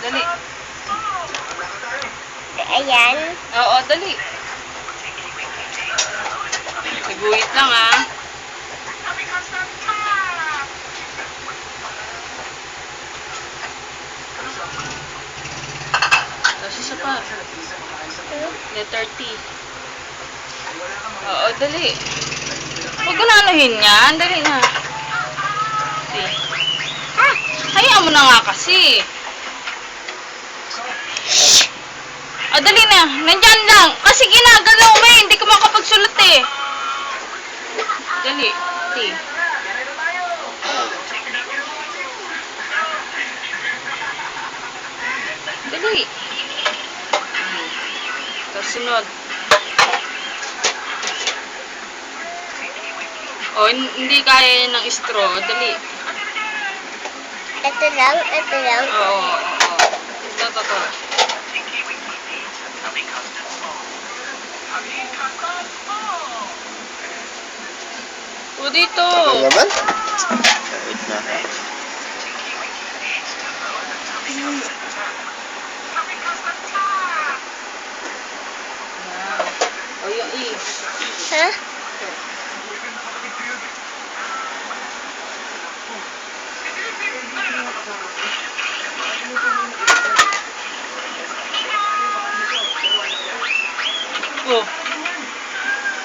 Dali. Ayan. Oo, dali. Siguhit lang, ah. Tapos isa pa. Letter T. Oo, dali. Huwag ko na anuhin yan. Dali na. T. Hayaan mo na nga kasi. Dali na. Nandyan lang. Kasi ginagalaw mo eh. Hindi ka makapagsulat eh. Dali. T. Dali. Tapos sunod. Hindi kaya ng straw. Dali. Ito lang, ito lang. Oo. Ito. Dito. Tagal naman? Wait na. Yung E. Ha?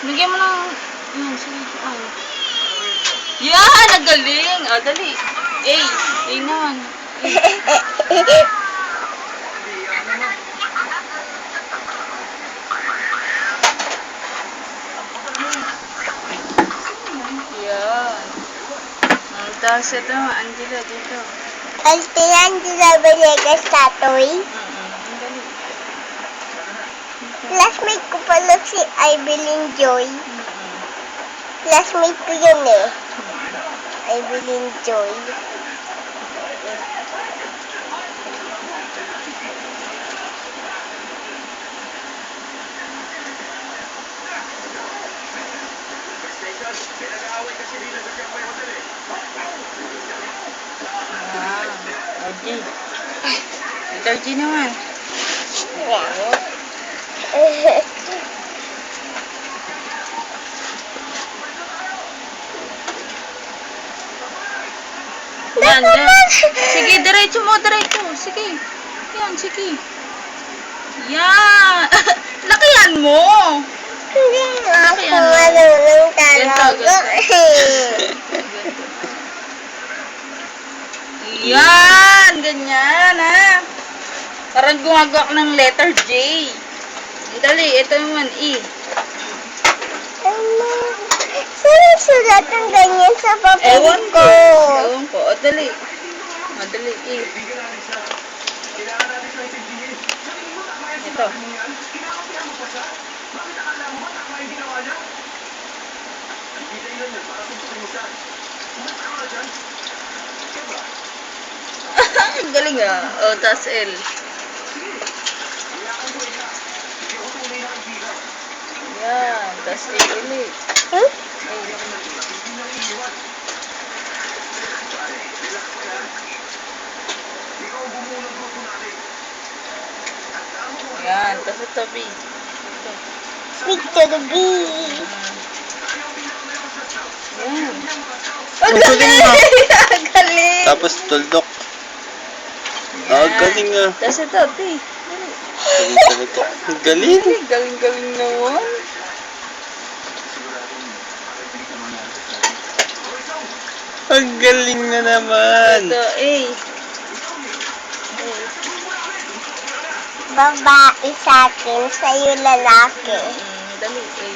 Bigyan mo ng... sige. Yan! Nagaling! Dali. A. A naman. Yan. Tapos ito, Angela, dito. Angela Venegas Tatoy. Dali. Classmate ko pala si Evelyn Joy. Classmate ko yun eh. Evelyn Joy. G. Letter G naman. Yan. Sige, diretso mo. Sige. Yan, sige. Yan. Lakihan mo. Hindi nga ako marunong talaga. Yan. Ganyan, ha. Parang gumagawa ng letter J. Dali, ito naman, E. Saan sulat ang ganyan sa papel ko? Ewan ko. Dali. Dali, E. Ito. Galing ah. Tas L. Yan. Tas A ulit. Hmm? Yan. Tas ito B. Speak to the bee. Yan. Ang galing mo. Galing. Tapos tuldok. Galing nga. Tas ito T. Galing talaga. Ang galing. Galing naman. Ang galing na naman. Ito A. Babae sa akin, sa'yo lalaki. Dali A.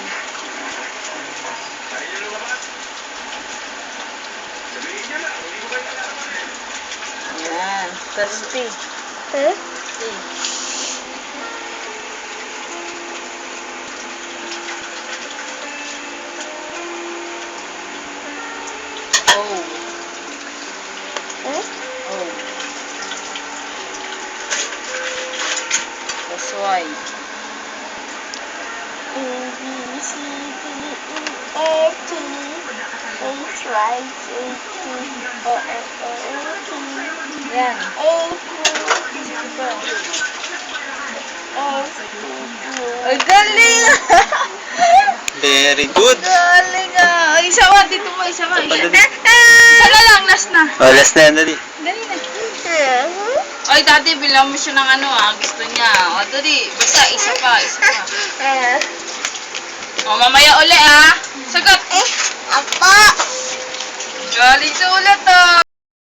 Yan. Tas T. Huh? T. O. Huh? O. Tas Y. A, B, C, D, E, F, G, H, Y, J, K, L, M, N, O, P, Yan. A, Q, Ang galing ah! Very good. Galing ah! Ay, isa pa, dito mo, isa pa. Isa pa, Isa, dali. isa na lang, last na. Oh, last na yan, dali. Dali na. Ay, dati bilang mo siya ng ano ah, gusto niya. O, dali, basta isa pa, isa pa. O, mamaya uli ah. Sagot. Apa? Galing sa ulat ah.